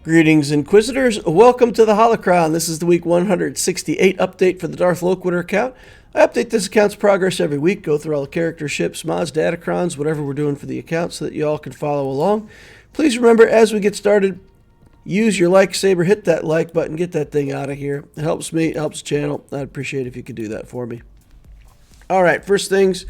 Greetings, Inquisitors. Welcome to the Holocron. This is the week 168 update for the Darth Loquitur account. I update this account's progress every week, go through all the characters, ships, mods, Datacrons, whatever we're doing for the account so that you all can follow along. Please remember, as we get started, use your like saber, hit that like button, get that thing out of here. It helps me, it helps the channel. I'd appreciate it if you could do that for me. All right, first things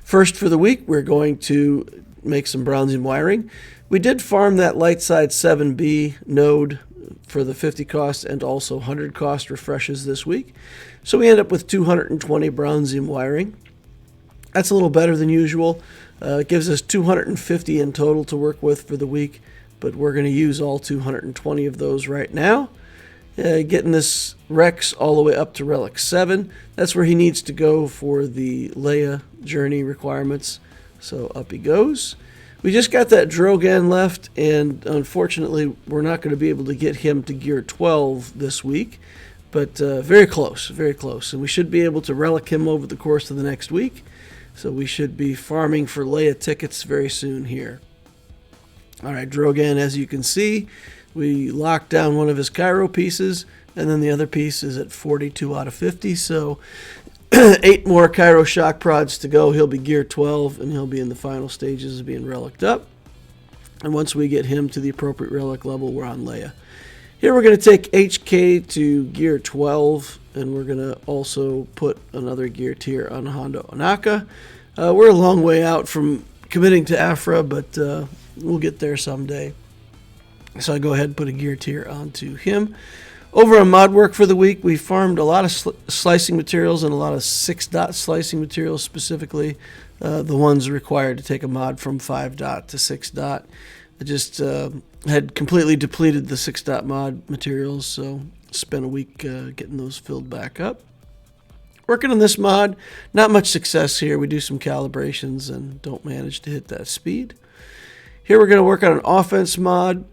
first for the week, we're going to make some bronzium wiring. We did farm that light side 7B node for the 50 cost and also 100 cost refreshes this week. So we end up with 220 bronzium wiring. That's a little better than usual. It gives us 250 in total to work with for the week, but we're going to use all 220 of those right now. Getting this CRex all the way up to Relic 7. That's where he needs to go for the Leia journey requirements. So up he goes. We just got that Drogan left, and unfortunately we're not going to be able to get him to gear 12 this week, but very close, very close. And we should be able to relic him over the course of the next week, so we should be farming for Leia tickets very soon here. Alright, Drogan, as you can see, we locked down one of his Cairo pieces, and then the other piece is at 42 out of 50, so 8 more Cairo shock prods to go. He'll be gear 12, and he'll be in the final stages of being reliced up. And once we get him to the appropriate relic level, we're on Leia. Here we're going to take HK to gear 12, and we're going to also put another gear tier on Hondo Onaka. We're a long way out from committing to Afra, but we'll get there someday. So I go ahead and put a gear tier onto him. Over on mod work for the week, we farmed a lot of slicing materials and a lot of 6-dot slicing materials, specifically the ones required to take a mod from 5-dot to 6-dot. I just had completely depleted the 6-dot mod materials, so spent a week getting those filled back up. Working on this mod, not much success here. We do some calibrations and don't manage to hit that speed. Here we're going to work on an offense mod.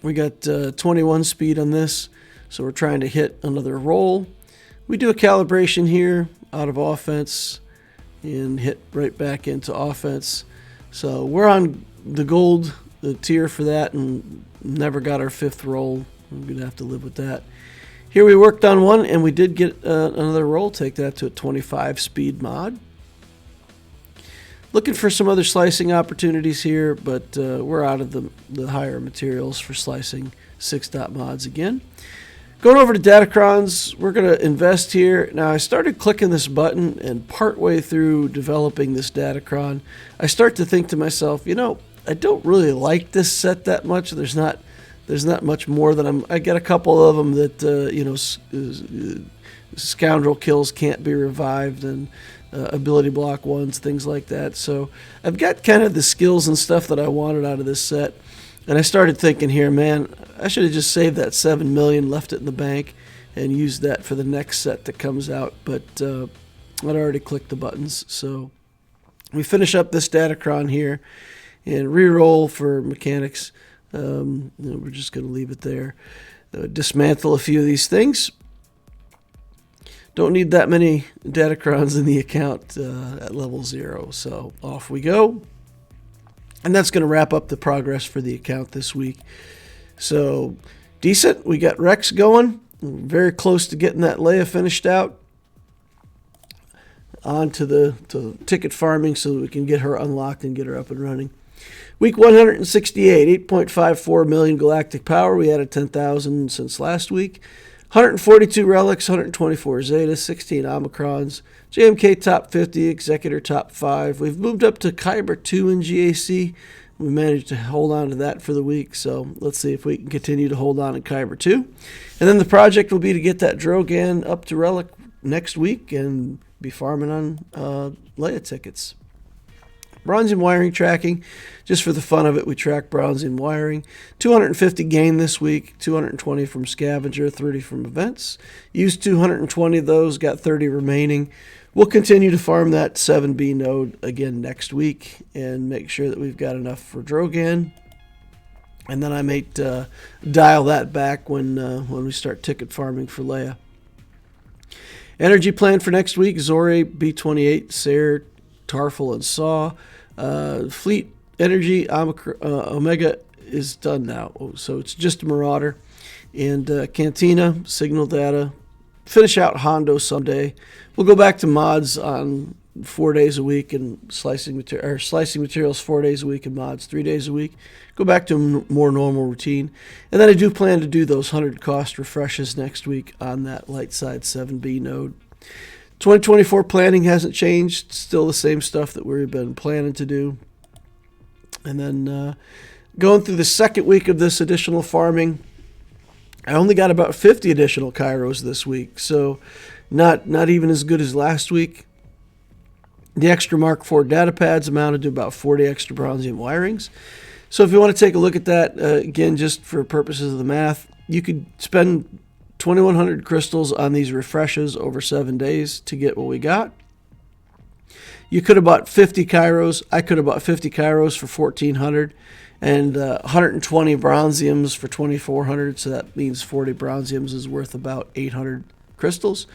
We got 21 speed on this, so we're trying to hit another roll. We do a calibration here out of offense and hit right back into offense. So we're on the gold tier for that and never got our 5th roll. We're going to have to live with that. Here we worked on one and we did get another roll, take that to a 25 speed mod. Looking for some other slicing opportunities here, but we're out of the higher materials for slicing 6-dot mods again. Going over to Datacrons, we're going to invest here. Now, I started clicking this button, and partway through developing this Datacron, I start to think to myself, you know, I don't really like this set that much. There's not much more than I get a couple of them that, you know, scoundrel kills can't be revived, and ability block ones, things like that. So I've got kind of the skills and stuff that I wanted out of this set. And I started thinking here, man, I should have just saved that 7 million, left it in the bank, and used that for the next set that comes out. But I'd already clicked the buttons. So we finish up this Datacron here and re-roll for mechanics. We're just going to leave it there. Dismantle a few of these things. Don't need that many Datacrons in the account at level 0, so off we go. And that's going to wrap up the progress for the account this week. So, decent. We got CRex going. We're very close to getting that Leia finished out. On to the ticket farming so that we can get her unlocked and get her up and running. Week 168, 8.54 million galactic power. We added 10,000 since last week. 142 relics, 124 Zeta, 16 Omicrons, JMK top 50, Executor top 5. We've moved up to Kyber 2 in GAC. We managed to hold on to that for the week, so let's see if we can continue to hold on in Kyber 2. And then the project will be to get that Drogan up to Relic next week and be farming on Leia tickets. Bronzium wiring tracking, just for the fun of it, we track bronzium wiring. 250 gain this week, 220 from scavenger, 30 from events. Used 220 of those, got 30 remaining. We'll continue to farm that 7B node again next week and make sure that we've got enough for Drogan. And then I might dial that back when we start ticket farming for Leia. Energy plan for next week, Zore, B-28, Sayer, Tarful, and Saw. Fleet Energy, Omega is done now. So it's just a Marauder. And Cantina, Signal Data, finish out Hondo someday. We'll go back to mods on 4 days a week and slicing materials 4 days a week and mods 3 days a week. Go back to a more normal routine. And then I do plan to do those 100 cost refreshes next week on that light side 7B node. 2024 planning hasn't changed. Still the same stuff that we've been planning to do. And then going through the second week of this additional farming, I only got about 50 additional Kairos this week, so not even as good as last week. The extra Mark IV data pads amounted to about 40 extra bronzium wirings. So if you want to take a look at that, again, just for purposes of the math, you could spend 2,100 crystals on these refreshes over 7 days to get what we got. You could have bought 50 Kairos. I could have bought 50 Kairos for 1,400 and 120 bronziums for 2,400. So that means 40 bronziums is worth about 800 crystals.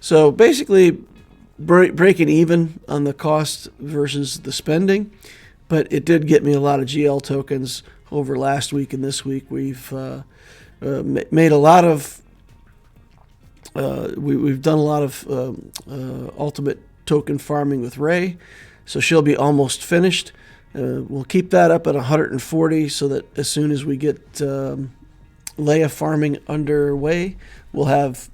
So basically breaking even on the cost versus the spending. But it did get me a lot of GL tokens over last week and this week. We've made a lot of we've done a lot of ultimate token farming with Rey, so she'll be almost finished. We'll keep that up at 140 so that as soon as we get Leia farming underway, we'll have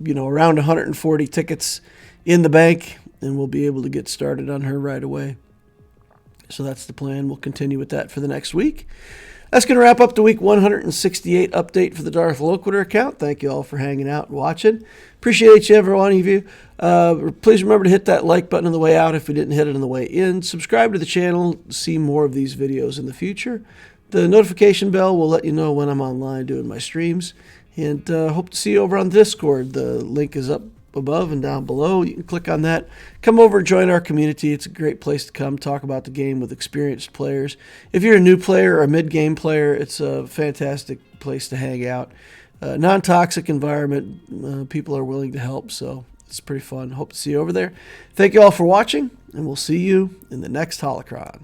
around 140 tickets in the bank, and we'll be able to get started on her right away. So that's the plan. We'll continue with that for the next week. That's going to wrap up the week 168 update for the Darth Loquitur account. Thank you all for hanging out and watching. Appreciate each and every one of you. Please remember to hit that like button on the way out if you didn't hit it on the way in. Subscribe to the channel to see more of these videos in the future. The notification bell will let you know when I'm online doing my streams. And hope to see you over on Discord. The link is up above and down below. You can click on that. Come over and join our community. It's a great place to come talk about the game with experienced players. If you're a new player or a mid-game player, it's a fantastic place to hang out. Non-toxic environment. People are willing to help, so it's pretty fun. Hope to see you over there. Thank you all for watching, and we'll see you in the next Holocron.